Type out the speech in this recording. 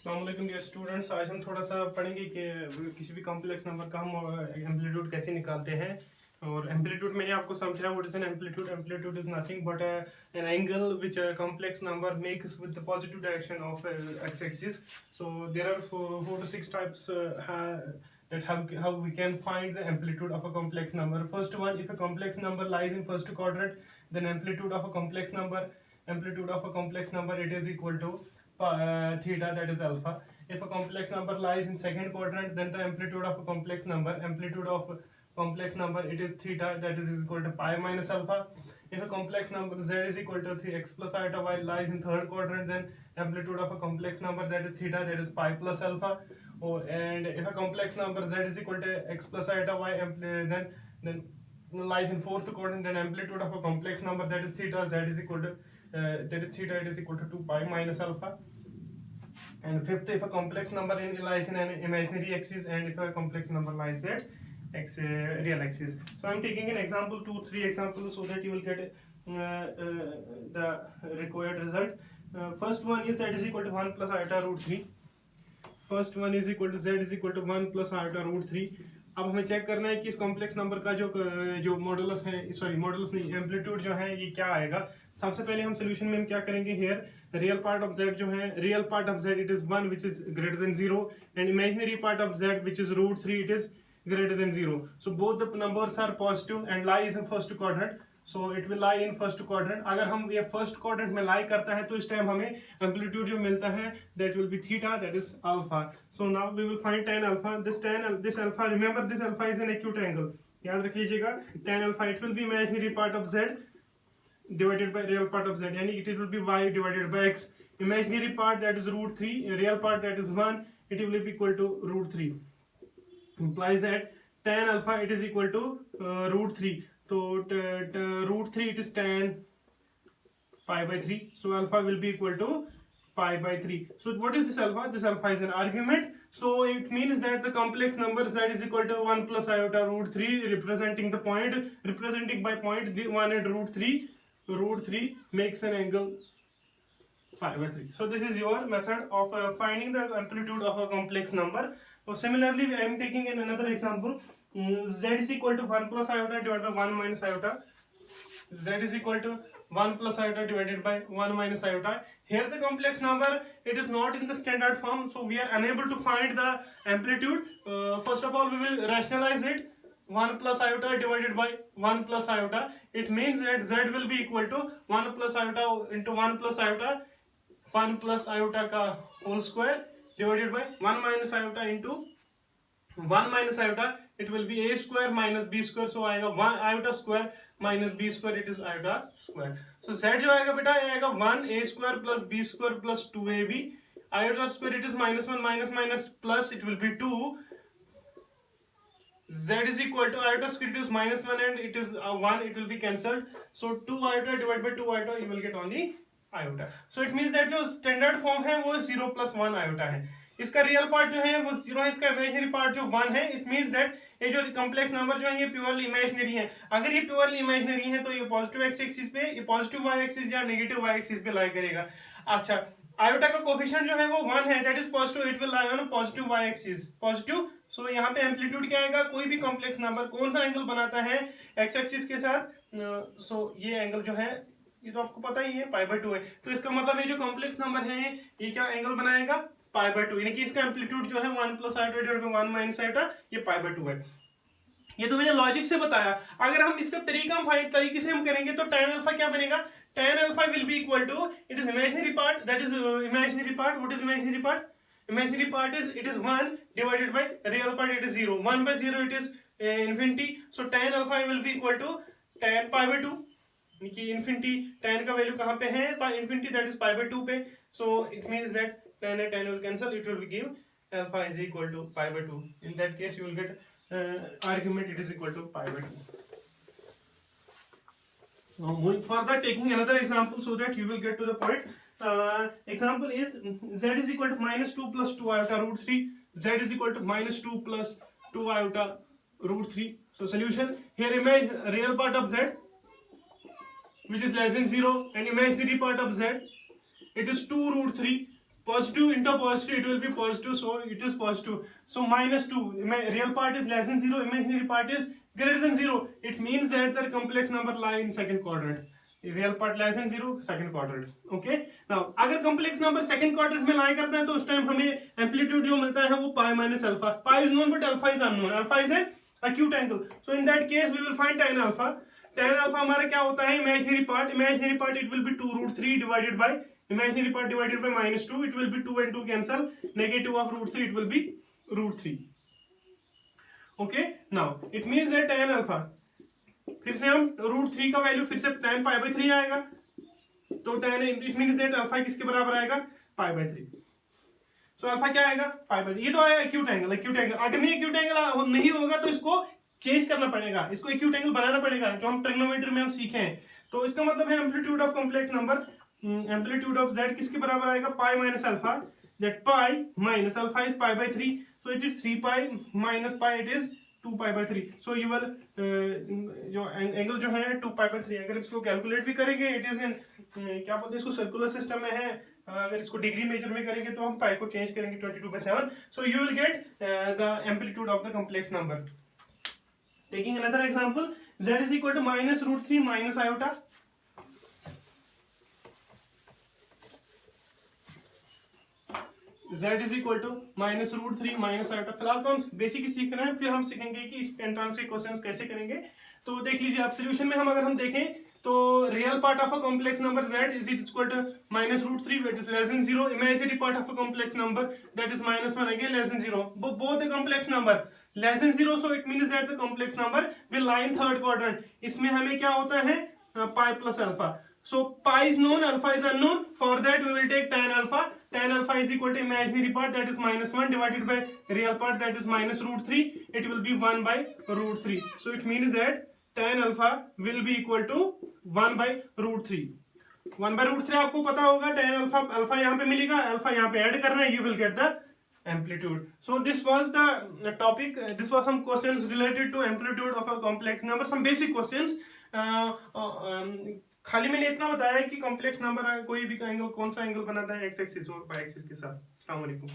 अस्सलाम वालेकुम dear students. आज हम थोड़ा सा पढ़ेंगे कि किसी भी कॉम्प्लेक्स नंबर का हम एम्पलीट्यूड कैसे निकालते हैं। और एम्पलीट्यूड मैंने आपको समझाया, what is an amplitude. Amplitude is nothing but an angle which a complex number makes with the positive direction of x-axis. So there are four to six types that how we can find the amplitude of a complex number. First one, if a complex number lies in first quadrant, then amplitude of a complex number it is equal to theta, that is alpha. If a complex number lies in second quadrant, then the amplitude of a complex number it is theta, that is equal to pi minus alpha. If a complex number z is equal to 3x plus iota y lies in third quadrant, then amplitude of a complex number that is theta, that is pi plus alpha. And if a complex number z is equal to x plus iota y, then lies in fourth quadrant, then amplitude of a complex number that is theta, z is equal to it is equal to 2 pi minus alpha. And fifth, if a complex number lies in an imaginary axis, and if a complex number lies at real axis. So I'm taking an example, 2-3 examples, so that you will get the required result. First one is z is equal to 1 plus iota root 3. First one is equal to z is equal to 1 plus iota root 3. अब हमें check करना है कि इस complex number का जो modulus है, sorry modulus नहीं, एम्पलीट्यूड जो है ये क्या आएगा. सबसे पहले हम सोल्यूशन में हम क्या करेंगे, here real part of z जो है, real part of z it is 1 which is greater than 0, and imaginary part of z which is root 3 it is greater than 0. So both the numbers are positive and lies in first quadrant. So it will lie in first quadrant. अगर हम ये first quadrant में lie करता है तो इस time हमें amplitude जो मिलता है that will be theta, that is alpha. So now we will find tan alpha. This alpha, remember this alpha is an acute angle. याद रख लीजिएगा, tan alpha it will be imaginary part of z divided by real part of z, यानी it will be y divided by x. Imaginary part that is root 3, real part that is 1, it will be equal to root 3. Implies that tan alpha it is equal to root 3. So root 3 it is tan pi by 3. So alpha will be equal to pi by 3. So what is this alpha? This alpha is an argument. So it means that the complex number z is equal to 1 plus iota root 3, representing by point the 1 and root 3. Root 3 makes an angle pi by 3. So this is your method of finding the amplitude of a complex number. So similarly, I am taking in another example. Z is equal to 1 plus iota divided by 1 minus iota. Z is equal to 1 plus iota divided by 1 minus iota. Here the complex number, it is not in the standard form, so we are unable to find the amplitude. First of all, we will rationalize it. 1 plus iota divided by 1 plus iota. It means that Z will be equal to 1 plus iota into 1 plus iota, 1 plus iota का whole square divided by 1 minus iota into 1 minus iota, it will be a square minus b square. So आएगा 1 iota square minus b square, it is iota square. So z जो आएगा बेटा, ये आएगा 1 a square plus b square plus 2ab. Iota square it is minus 1 minus plus, it will be 2. Z is equal to iota square, it is minus 1 and it is 1, it will be cancelled. So 2 iota divided by 2 iota, you will get only iota. So it means that जो standard form है वो 0 plus 1 iota है. इसका real part जो है वो 0 है, इसका इमेजिनरी पार्ट जो 1 है. इट मींस दैट ये जो कॉम्प्लेक्स नंबर जो है ये प्योरली इमेजिनरी है. अगर ये प्योरली इमेजिनरी है तो ये पॉजिटिव एक्स एक्सिस पे, ये पॉजिटिव वाई एक्सिस या नेगेटिव वाई एक्सिस पे लाई करेगा. अच्छा, आयोटा का कोफिशिएंट जो है वो 1 है, that is positive, it will lie on positive y axis, positive. So यहाँ पे एम्पलीट्यूड क्या आएगा, कोई भी कॉम्प्लेक्स नंबर कौन सा एंगल बनाता है एक्स एक्सिस के साथ. सो ये एंगल जो है ये तो आपको पता ही है, पाई बाय 2 है. तो इसका मतलब ये जो कॉम्प्लेक्स नंबर है ये क्या एंगल बनाएगा, पाई बाय 2. यानी कि इसका एम्पलीट्यूड जो है 1 plus iota divided by 1 minus iota, ये पाई बाय 2 है. ये तो मैंने लॉजिक से बताया. अगर हम इसका तरीके से हम करेंगे तो tan अल्फा क्या बनेगा, tan alpha will be equal to, it is imaginary part, that is imaginary part. What is imaginary part? Imaginary part is it is 1 divided by real part it is 0. 1 by 0 it is infinity. So tan alpha will be equal to tan pi by 2. कि infinity tan का value कहाँ पे है, infinity that is pi by 2 पे. So it means that tan and tan will cancel, it will give alpha is equal to pi by 2. In that case you will get argument it is equal to pi by 2. Now moving further, taking another example so that you will get to the point. Example is z is equal to minus 2 plus 2 iota root 3. Z is equal to minus 2 plus 2 iota root 3. So solution, here imagine real part of z which is less than 0 and imaginary part of z it is 2 root 3. positive into positive, it will be positive, so it is positive. So minus 2, real part is less than 0, imaginary part is greater than 0. It means that the complex number lie in second quadrant. Real part less than 0, second quadrant. Okay, now अगर complex number second quadrant में लाई करता है तो उस time हमें amplitude जो मिलता है वो pi minus alpha. Pi is known but alpha is unknown. Alpha is an acute angle, so in that case we will find tan alpha. Tan alpha हमारा क्या होता है, imaginary part it will be 2 root 3 divided by imaginary part divided by minus 2, it will be 2 and 2 cancel, negative of root 3 it will be root 3. okay, now it means that tan alpha, फिर से हम root 3 का value फिर से tan pi by 3 आएगा, तो tan it means that alpha किसके बराबर आएगा, pi by 3. तो अल्फा क्या आएगा, पाई बाय 3. ये तो आया एक्यूट एंगल, एक्यूट एंगल। अगर नहीं एक्यूट एंगल नहीं होगा तो इसको चेंज करना पड़ेगा, इसको एक्यूट एंगल बनाना पड़ेगा, जो हम ट्रिग्नोमेट्री में हम सीखे हैं। तो इसका मतलब है amplitude of complex number, amplitude of z किसके बराबर आएगा, pi minus alpha, that pi minus alpha is pi by 3, so it is 3 pi minus pi, it is 2 pi by 3. So you will जो एंगल जो है 2 pi by 3, अगर इसको calculate भी करेंगे इट इज इन क्या बोलते हैं इसको, सर्कुलर सिस्टम में है, अगर इसको डिग्री मेजर में करेंगे तो हम पाई को चेंज करेंगे 22/7. So you will get the amplitude of the complex number. Taking another example, z is equal to minus root 3 minus iota. z is equal to minus root 3 minus iota. फिलहाल तो हम basic ही सीख रहे हैं, फिर हम सीखेंगे कि इस एंट्रेंस के क्वेश्चंस कैसे करेंगे. तो देख लीजिए आप सोल्यूशन में अगर हम देखें तो real part of a complex number z is equal to minus root 3 that is less than 0. Imaginary part of a complex number that is minus 1 again less than 0. Both the complex number less than 0, so it means that the complex number will lie in third quadrant. इसमें हमें क्या होता है, pi plus alpha. So pi is known, alpha is unknown. For that we will take tan alpha. Tan alpha is equal to imaginary part that is minus 1 divided by real part that is minus root 3. It will be 1 by root 3. So it means that tan alpha will be equal to 1 by root 3. 1 by root 3 आपको पता होगा, tan alpha, alpha यहाँ पे मिलेगा, alpha यहाँ पे add करना है, you will get the amplitude. So this was the topic. This was some questions related to amplitude of a complex number, some basic questions. खाली मैंने इतना बताया कि कॉम्प्लेक्स नंबर कोई भी एंगल कौन सा एंगल बनाता है x एक्सिस और y एक्सिस के साथ. अस्सलाम वालेकुम.